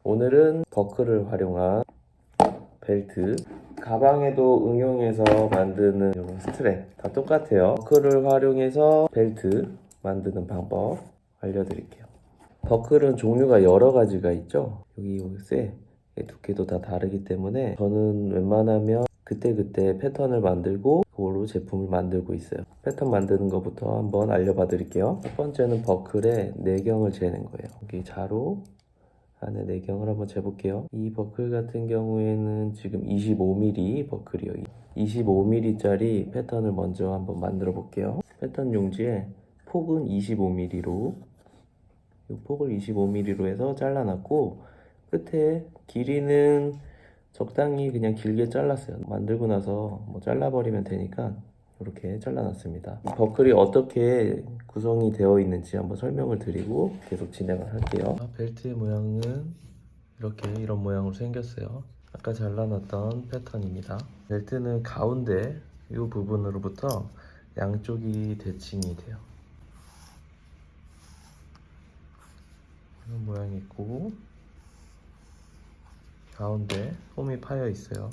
오늘은 버클을 활용한 벨트, 가방에도 응용해서 만드는 이런 스트랩 다 똑같아요. 버클을 활용해서 벨트 만드는 방법 알려드릴게요. 버클은 종류가 여러 가지가 있죠. 여기 쇠 두께도 다 다르기 때문에 저는 웬만하면 그때그때 패턴을 만들고 그걸로 제품을 만들고 있어요. 패턴 만드는 것부터 한번 알려봐 드릴게요. 첫 번째는 버클의 내경을 재는 거예요. 여기 자로 안에 내경을 한번 재볼게요. 이 버클 같은 경우에는 지금 25mm 버클이요. 25mm 짜리 패턴을 먼저 한번 만들어 볼게요. 패턴 용지에 폭은 25mm로 이 폭을 25mm로 해서 잘라놨고, 끝에 길이는 적당히 그냥 길게 잘랐어요. 만들고 나서 뭐 잘라버리면 되니까 이렇게 잘라놨습니다. 버클이 어떻게 구성이 되어 있는지 한번 설명을 드리고 계속 진행을 할게요. 벨트의 모양은 이런 모양으로 생겼어요. 아까 잘라놨던 패턴입니다. 벨트는 가운데 이 부분으로부터 양쪽이 대칭이 돼요. 이런 모양이 있고, 가운데 홈이 파여 있어요.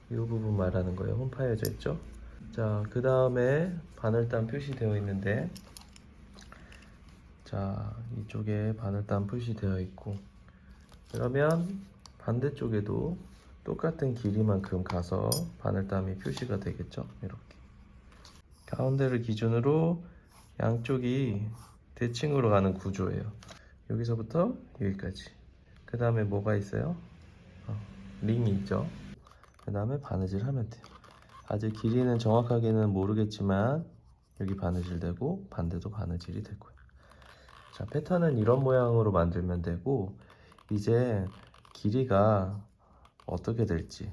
이 부분 말하는 거예요. 홈 파여져 있죠. 자, 그 다음에 바늘단 표시되어 있는데, 자, 이쪽에 바늘단 표시되어 있고, 그러면 반대쪽에도 똑같은 길이만큼 가서 바늘땀이 표시가 되겠죠. 이렇게 가운데를 기준으로 양쪽이 대칭으로 가는 구조예요. 여기서부터 여기까지. 그 다음에 뭐가 있어요? 링이 있죠. 그 다음에 바느질 하면 돼요. 아직 길이는 정확하게는 모르겠지만 여기 바느질 되고 반대도 바느질이 되고요. 자, 패턴은 이런 모양으로 만들면 되고, 이제 길이가 어떻게 될지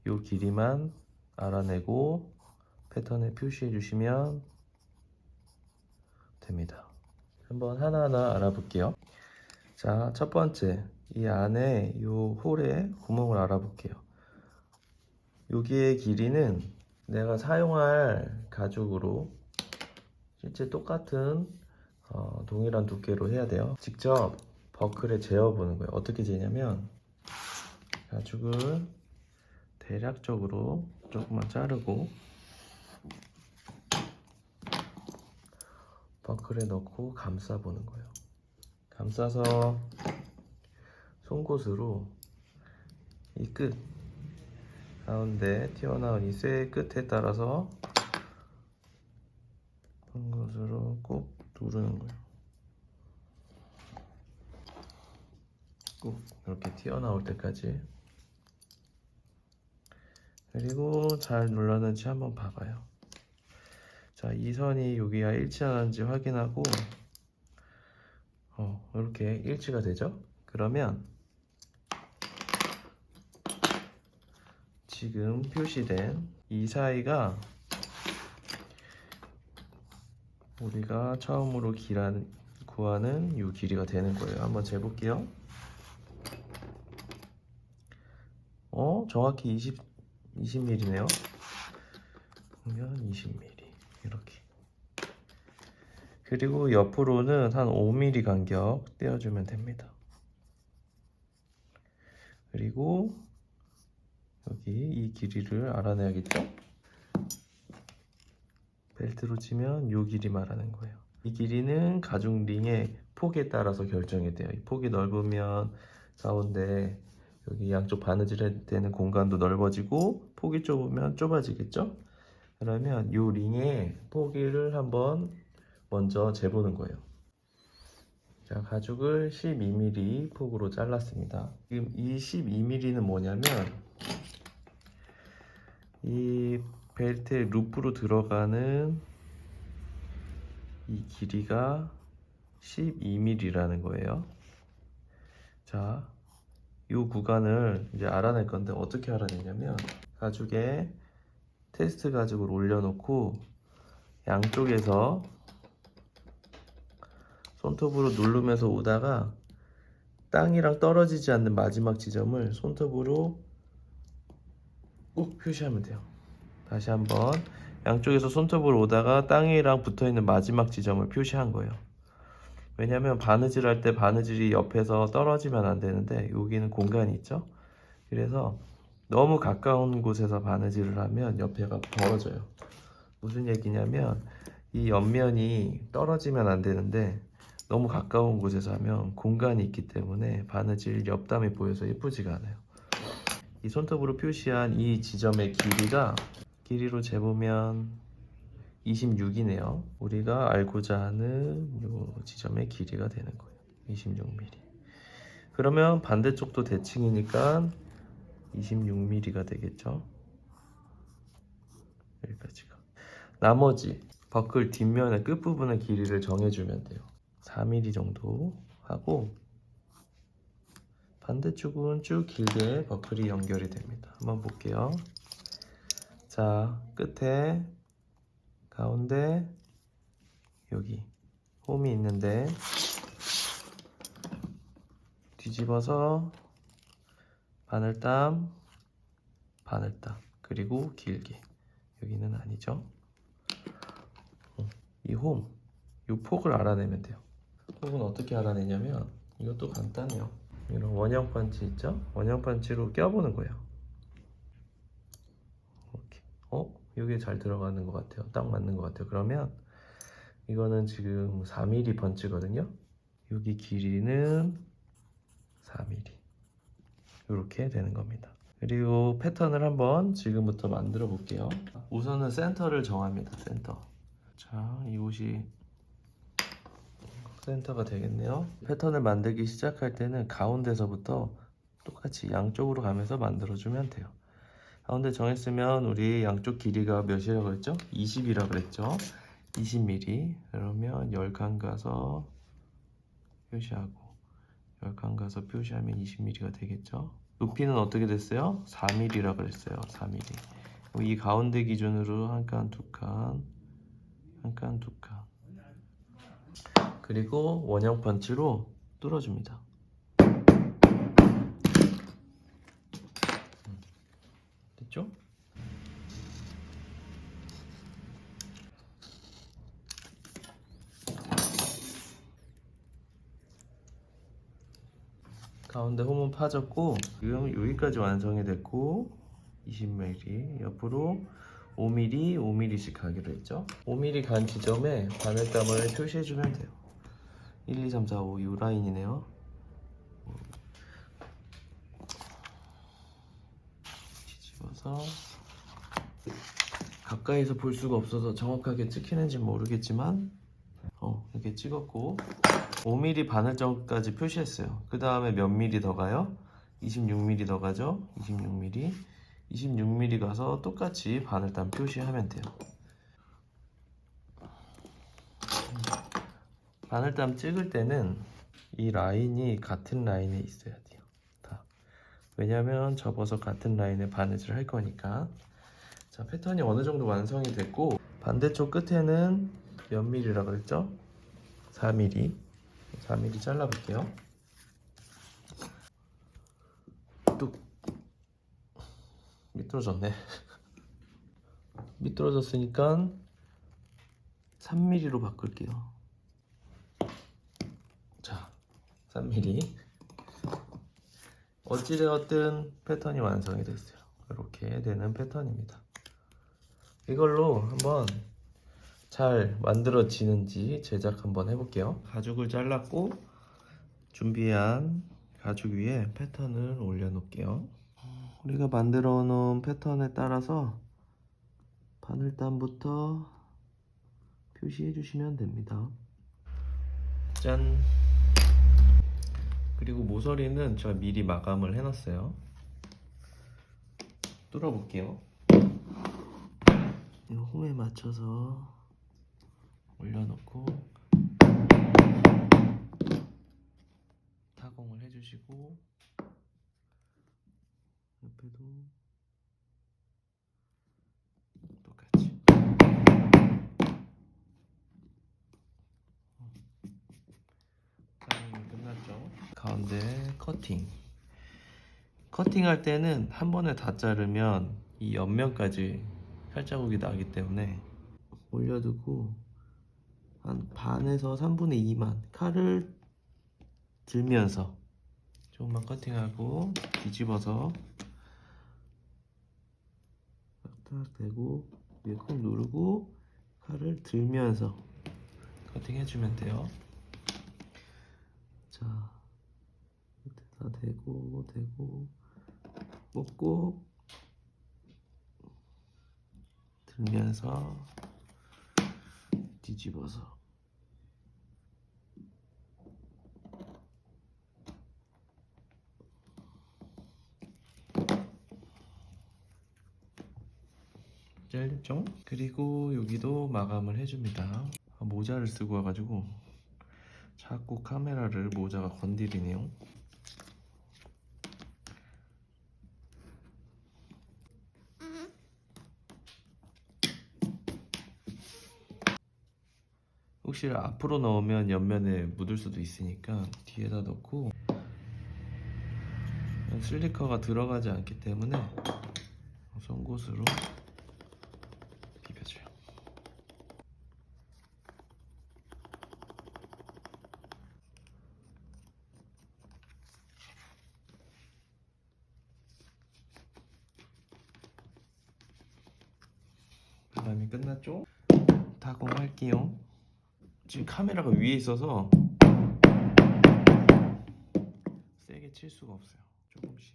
이 길이만 알아내고 패턴에 표시해 주시면 됩니다. 한번 하나하나 알아볼게요. 자, 첫 번째, 이 안에 이 홀에 구멍을 알아볼게요. 여기의 길이는 내가 사용할 가죽으로 실제 똑같은 동일한 두께로 해야 돼요. 직접 버클에 재어보는 거예요. 어떻게 재냐면, 가죽을 대략적으로 조금만 자르고 버클에 넣고 감싸보는 거예요. 감싸서 송곳으로 이 끝, 가운데 튀어나온 이 쇠 끝에 따라서 송곳으로 꼭 누르는 거예요. 꼭 이렇게 튀어나올 때까지. 그리고 잘 눌렀는지 한번 봐봐요. 자, 이 선이 여기와 일치하는지 확인하고 이렇게 일치가 되죠? 그러면 지금 표시된 이 사이가 우리가 처음으로 구하는 이 길이가 되는 거예요. 한번 재볼게요. 정확히 20mm네요. 그러면 20mm 이렇게. 그리고 옆으로는 한 5mm 간격 떼어주면 됩니다. 그리고 여기 이 길이를 알아내야겠죠? 벨트로 치면 이 길이 말하는 거예요. 이 길이는 가죽 링의 폭에 따라서 결정이 돼요. 이 폭이 넓으면 가운데 여기 양쪽 바느질 되는 공간도 넓어지고, 폭이 좁으면 좁아지겠죠? 그러면 이 링의 폭이를 한번 먼저 재보는 거예요. 자, 가죽을 12mm 폭으로 잘랐습니다. 지금 이 12mm는 뭐냐면, 이 벨트의 루프로 들어가는 이 길이가 12mm라는 거예요. 자, 이 구간을 이제 알아낼 건데, 어떻게 알아내냐면, 가죽에 테스트 가죽을 올려놓고 양쪽에서 손톱으로 누르면서 오다가 땅이랑 떨어지지 않는 마지막 지점을 손톱으로 꾹 표시하면 돼요. 다시 한번, 양쪽에서 손톱으로 오다가 땅이랑 붙어있는 마지막 지점을 표시한 거예요. 왜냐면 바느질 할 때 바느질이 옆에서 떨어지면 안 되는데 여기는 공간이 있죠. 그래서 너무 가까운 곳에서 바느질을 하면 옆에가 벌어져요. 무슨 얘기냐면 이 옆면이 떨어지면 안 되는데 너무 가까운 곳에서 하면 공간이 있기 때문에 바느질 옆담이 보여서 예쁘지가 않아요. 이 손톱으로 표시한 이 지점의 길이로 재보면 26이네요. 우리가 알고자 하는 이 지점의 길이가 되는 거예요. 26mm. 그러면 반대쪽도 대칭이니까 26mm가 되겠죠. 여기까지가. 나머지 버클 뒷면의 끝부분의 길이를 정해주면 돼요. 4mm 정도 하고 반대쪽은 쭉 길게 버클이 연결이 됩니다. 한번 볼게요. 자, 끝에 가운데 여기 홈이 있는데 뒤집어서 바늘땀, 바늘땀, 그리고 길게. 여기는 아니죠. 이 홈, 이 폭을 알아내면 돼요. 폭은 어떻게 알아내냐면 이것도 간단해요. 이런 원형 반지 있죠? 원형 반지로 껴보는 거예요. 이렇게. 이게 잘 들어가는 것 같아요. 딱 맞는 것 같아요. 그러면 이거는 지금 4mm 번지거든요. 여기 길이는 4mm. 이렇게 되는 겁니다. 그리고 패턴을 한번 지금부터 만들어 볼게요. 우선은 센터를 정합니다. 센터. 자, 이곳이 센터가 되겠네요. 패턴을 만들기 시작할 때는 가운데서부터 똑같이 양쪽으로 가면서 만들어주면 돼요. 가운데 정했으면 우리 양쪽 길이가 몇이라고 했죠? 20이라고 그랬죠? 20mm. 그러면 10칸 가서 표시하고 10칸 가서 표시하면 20mm가 되겠죠? 높이는 어떻게 됐어요? 4mm라고 그랬어요. 4mm. 이 가운데 기준으로 한 칸, 두 칸, 한 칸, 두 칸. 그리고 원형 펀치로 뚫어줍니다. 됐죠? 가운데 홈은 파졌고 지금 여기까지 완성이 됐고 20mm 옆으로 5mm, 5mm씩 가기로 했죠. 5mm 간 지점에 바늘감을 표시해주면 돼요. 1, 2, 3, 4, 5 이 라인이네요. 뒤집어서 가까이서 볼 수가 없어서 정확하게 찍히는지 모르겠지만 이렇게 찍었고 5mm 바늘점까지 표시했어요. 그 다음에 몇 mm 더 가요? 26mm 더 가죠? 26mm 26mm 가서 똑같이 바늘땀 표시하면 돼요. 바늘땀 찍을 때는 이 라인이 같은 라인에 있어야 돼요. 다. 왜냐면 접어서 같은 라인에 바느질 할 거니까. 자, 패턴이 어느 정도 완성이 됐고 반대쪽 끝에는 몇 mm라고 그랬죠? 4mm. 4mm 잘라볼게요. 뚝. 미끄러졌네. 미끄러졌으니까 3mm로 바꿀게요. 자, 3mm. 어찌되었든 패턴이 완성이 됐어요. 이렇게 되는 패턴입니다. 이걸로 한번 잘 만들어지는지 제작 한번 해볼게요. 가죽을 잘랐고 준비한 가죽 위에 패턴을 올려놓을게요. 우리가 만들어 놓은 패턴에 따라서 바늘땀부터 표시해 주시면 됩니다. 짠! 그리고 모서리는 제가 미리 마감을 해놨어요. 뚫어볼게요. 이 홈에 맞춰서 올려놓고 타공을 해주시고 옆에도 똑같이 타공이 끝났죠. 가운데 커팅할 때는 한 번에 다 자르면 이 옆면까지 살자국이 나기 때문에 올려두고 한 반에서 3분의 2만 칼을 들면서 조금만 커팅하고 뒤집어서 딱 대고 위에 콕 누르고 칼을 들면서 커팅해주면 돼요. 자, 끝에다 대고 꽂고 들면서 뒤집어서 잘렸죠? 그리고 여기도 마감을 해줍니다. 모자를 쓰고 와가지고 자꾸 카메라를 모자가 건드리네요. 혹시 앞으로 넣으면 옆면에 묻을 수도 있으니까 뒤에다 넣고, 슬리커가 들어가지 않기 때문에 송곳으로 비벼줘요. 그다음에 끝났죠? 타공할게요. 지금 카메라가 위에 있어서 세게 칠 수가 없어요. 조금씩.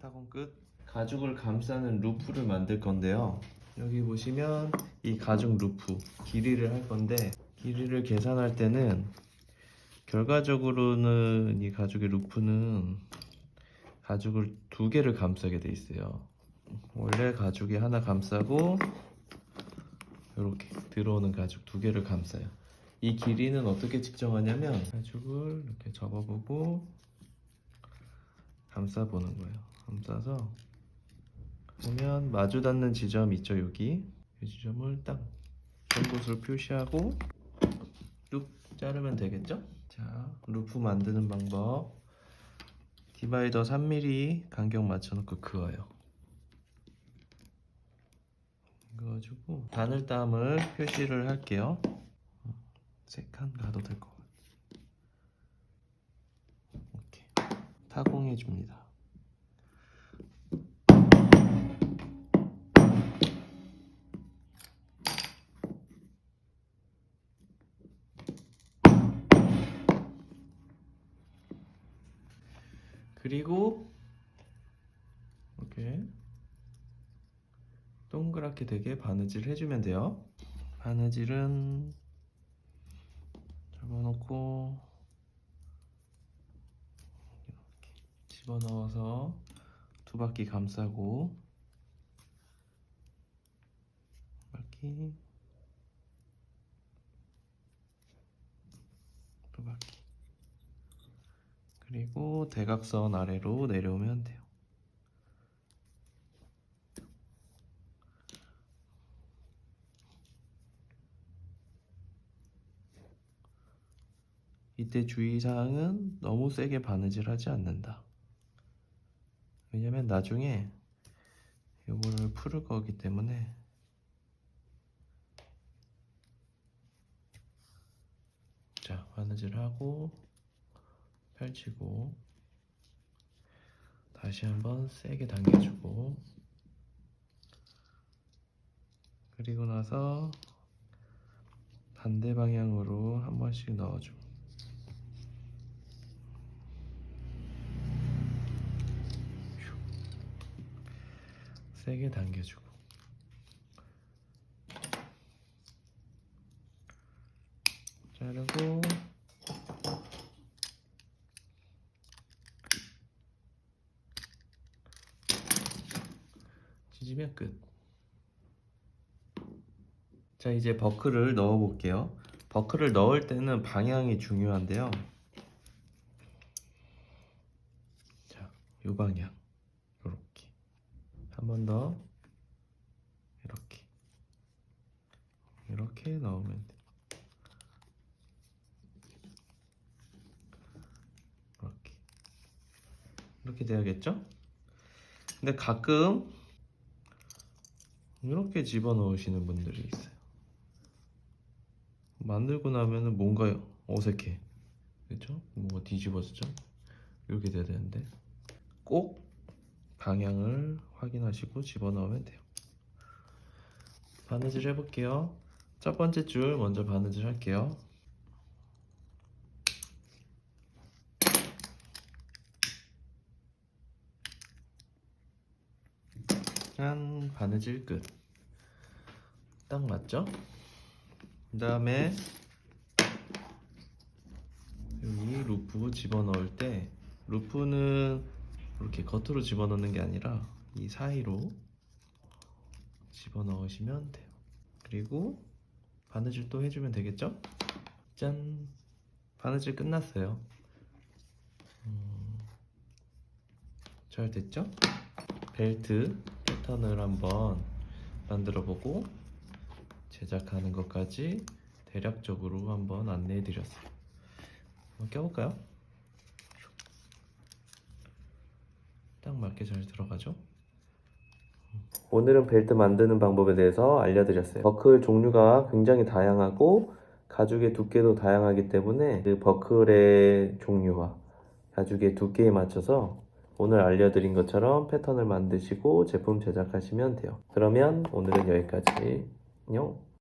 타공 끝. 가죽을 감싸는 루프를 만들 건데요. 여기 보시면 이 가죽 루프 길이를 할 건데, 길이를 계산할 때는 결과적으로는 이 가죽의 루프는 가죽을 두 개를 감싸게 돼 있어요. 원래 가죽이 하나 감싸고 이렇게 들어오는 가죽 두 개를 감싸요. 이 길이는 어떻게 측정하냐면 가죽을 이렇게 접어보고 감싸보는 거예요. 감싸서 보면 마주 닿는 지점 있죠, 여기. 이 지점을 딱 송곳으로 표시하고 뚝 자르면 되겠죠? 자, 루프 만드는 방법. 디바이더 3mm 간격 맞춰놓고 그어요. 그래가지고 바늘땀을 표시를 할게요. 3칸 가도 될 것 같아요. 이렇게 타공해 줍니다. 그리고 이렇게 동그랗게 되게 바느질 해주면 돼요. 바느질은 접어놓고 이렇게 집어넣어서 두 바퀴 감싸고 바퀴 두 바퀴, 그리고 대각선 아래로 내려오면 돼요. 이때 주의사항은 너무 세게 바느질하지 않는다. 왜냐면 나중에 이거를 풀을 거기 때문에. 자, 바느질하고 펼치고 다시 한번 세게 당겨주고, 그리고 나서 반대 방향으로 한 번씩 넣어줘. 세게 당겨주고. 자르고 찢으면 끝. 자, 이제 버클을 넣어 볼게요. 버클을 넣을 때는 방향이 중요한데요. 자, 요 방향. 요렇게. 한 번 더. 이렇게. 이렇게 넣으면 돼. 이렇게 돼야겠죠? 근데 가끔 이렇게 집어넣으시는 분들이 있어요. 만들고 나면은 뭔가 어색해. 그렇죠? 뭔가 뒤집어지죠? 이렇게 돼야 되는데 꼭 방향을 확인하시고 집어넣으면 돼요. 바느질 해볼게요. 첫 번째 줄 먼저 바느질 할게요. 짠, 바느질 끝. 딱 맞죠? 그 다음에 여기 루프 집어넣을 때 루프는 이렇게 겉으로 집어넣는 게 아니라 이 사이로 집어넣으시면 돼요. 그리고 바느질 또 해주면 되겠죠? 짠! 바느질 끝났어요. 잘 됐죠? 벨트 패턴을 한번 만들어 보고 제작하는 것까지 대략적으로 한번 안내해 드렸어요. 한번 껴볼까요? 딱 맞게 잘 들어가죠? 오늘은 벨트 만드는 방법에 대해서 알려드렸어요. 버클 종류가 굉장히 다양하고 가죽의 두께도 다양하기 때문에 그 버클의 종류와 가죽의 두께에 맞춰서 오늘 알려드린 것처럼 패턴을 만드시고 제품 제작하시면 돼요. 그러면 오늘은 여기까지. 안녕.